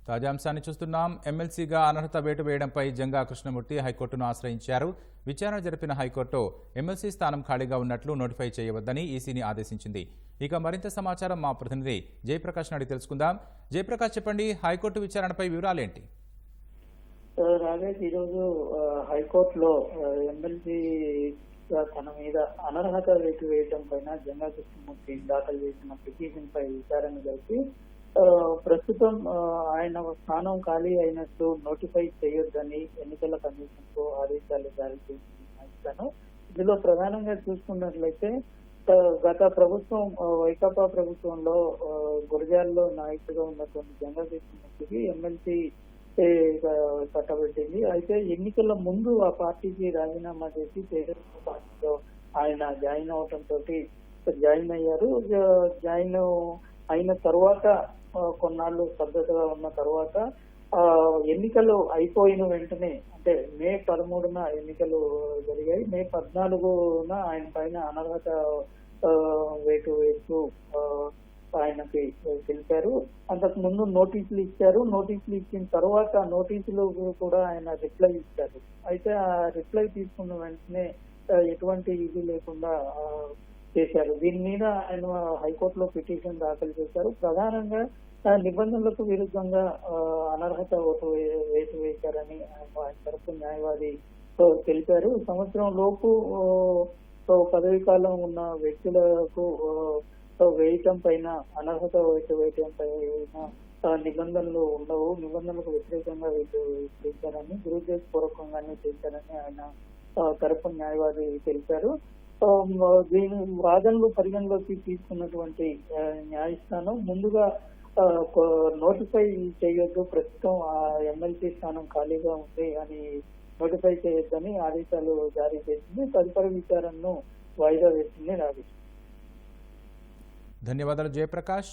తాజా అంశాన్ని చూస్తున్నాం. ఎమ్మెల్సీగా అనర్హత వేటు వేయడంపై జంగా కృష్ణమూర్తి హైకోర్టును ఆశ్రయించారు. విచారణ జరిపిన హైకోర్టు ఎమ్మెల్సీ స్థానం ఖాళీగా ఉన్నట్లు నోటిఫై చేయవద్దని ఈసీని ఆదేశించింది. ఇక మరింత సమాచారం మా ప్రతినిధి జయప్రకాష్ అడిగి తెలుసుకుందాం. జయప్రకాష్, చెప్పండి, హైకోర్టు విచారణపై వివరాలేంటి? రాజేష్, ఈరోజు హైకోర్టులో ఎమ్మెల్సీ తన మీద అనర్హత వేటు వేయడం పైన జంగా కృష్ణమూర్తి దాఖలు చేసిన పిటిషన్ పై విచారణ జరిపి ప్రస్తుతం ఆయన స్థానం ఖాళీ అయినట్టు నోటిఫై చేయొద్దని ఎన్నికల కమిషన్ కు ఆదేశాలు జారీ చేసిన ఇందులో ప్రధానంగా చూసుకున్నట్లయితే గత ప్రభుత్వం వైకాపా ప్రభుత్వంలో గురజాల్లో నాయకుడిగా ఉన్నటువంటి జంగా కృష్ణమూర్తికి ఎమ్మెల్సీ కట్టబెట్టింది. అయితే ఎన్నికల ముందు ఆ పార్టీకి రాజీనామా చేసి తెలుగుదేశం పార్టీలో ఆయన జాయిన్ అవడంతో జాయిన్ అయ్యారు. జాయిన్ అయిన తర్వాత కొన్నాళ్ళు స్తబ్దతగా ఉన్న తర్వాత ఎన్నికలు అయిపోయిన వెంటనే, అంటే మే 13న ఎన్నికలు జరిగాయి. మే 14న ఆయన పైన అనర్హత వేటు వేస్తూ ఆయనకి తెలిపారు. అంతకు ముందు నోటీసులు ఇచ్చారు. నోటీసులు ఇచ్చిన తర్వాత నోటీసులు కూడా ఆయన రిప్లై ఇచ్చారు. అయితే ఆ రిప్లై తీసుకున్న వెంటనే ఎటువంటి ఇది లేకుండా చేశారు. దీని మీద ఆయన హైకోర్టులో పిటిషన్ దాఖలు చేశారు. ప్రధానంగా నిబంధనలకు విరుద్ధంగా అనర్హత వేటు వేశారని ఆయన తరపు న్యాయవాది తెలిపారు. సంవత్సరం లోపు పదవి కాలం ఉన్న వ్యక్తులకు వేయటం పైన, అనర్హత వేయటం పైన నిబంధనలు ఉండవు, నిబంధనలకు వ్యతిరేకంగా వీళ్ళు చేశారని, దురుద్దేశపూర్వకంగానే చేశారని ఆయన తరపు న్యాయవాది తెలిపారు. దీని వాదనలు పరిగణలోకి తీసుకున్నటువంటి న్యాయస్థానం ముందుగా నోటిఫై చేయొద్దు, ప్రస్తుతం ఆ ఎమ్మెల్సీ స్థానం ఖాళీగా ఉంది అని నోటిఫై చేయొద్దని ఆదేశాలు జారీ చేసింది. తదుపరి విచారణను వాయిదా వేసింది. రాజేష్, ధన్యవాదాలు జయప్రకాష్.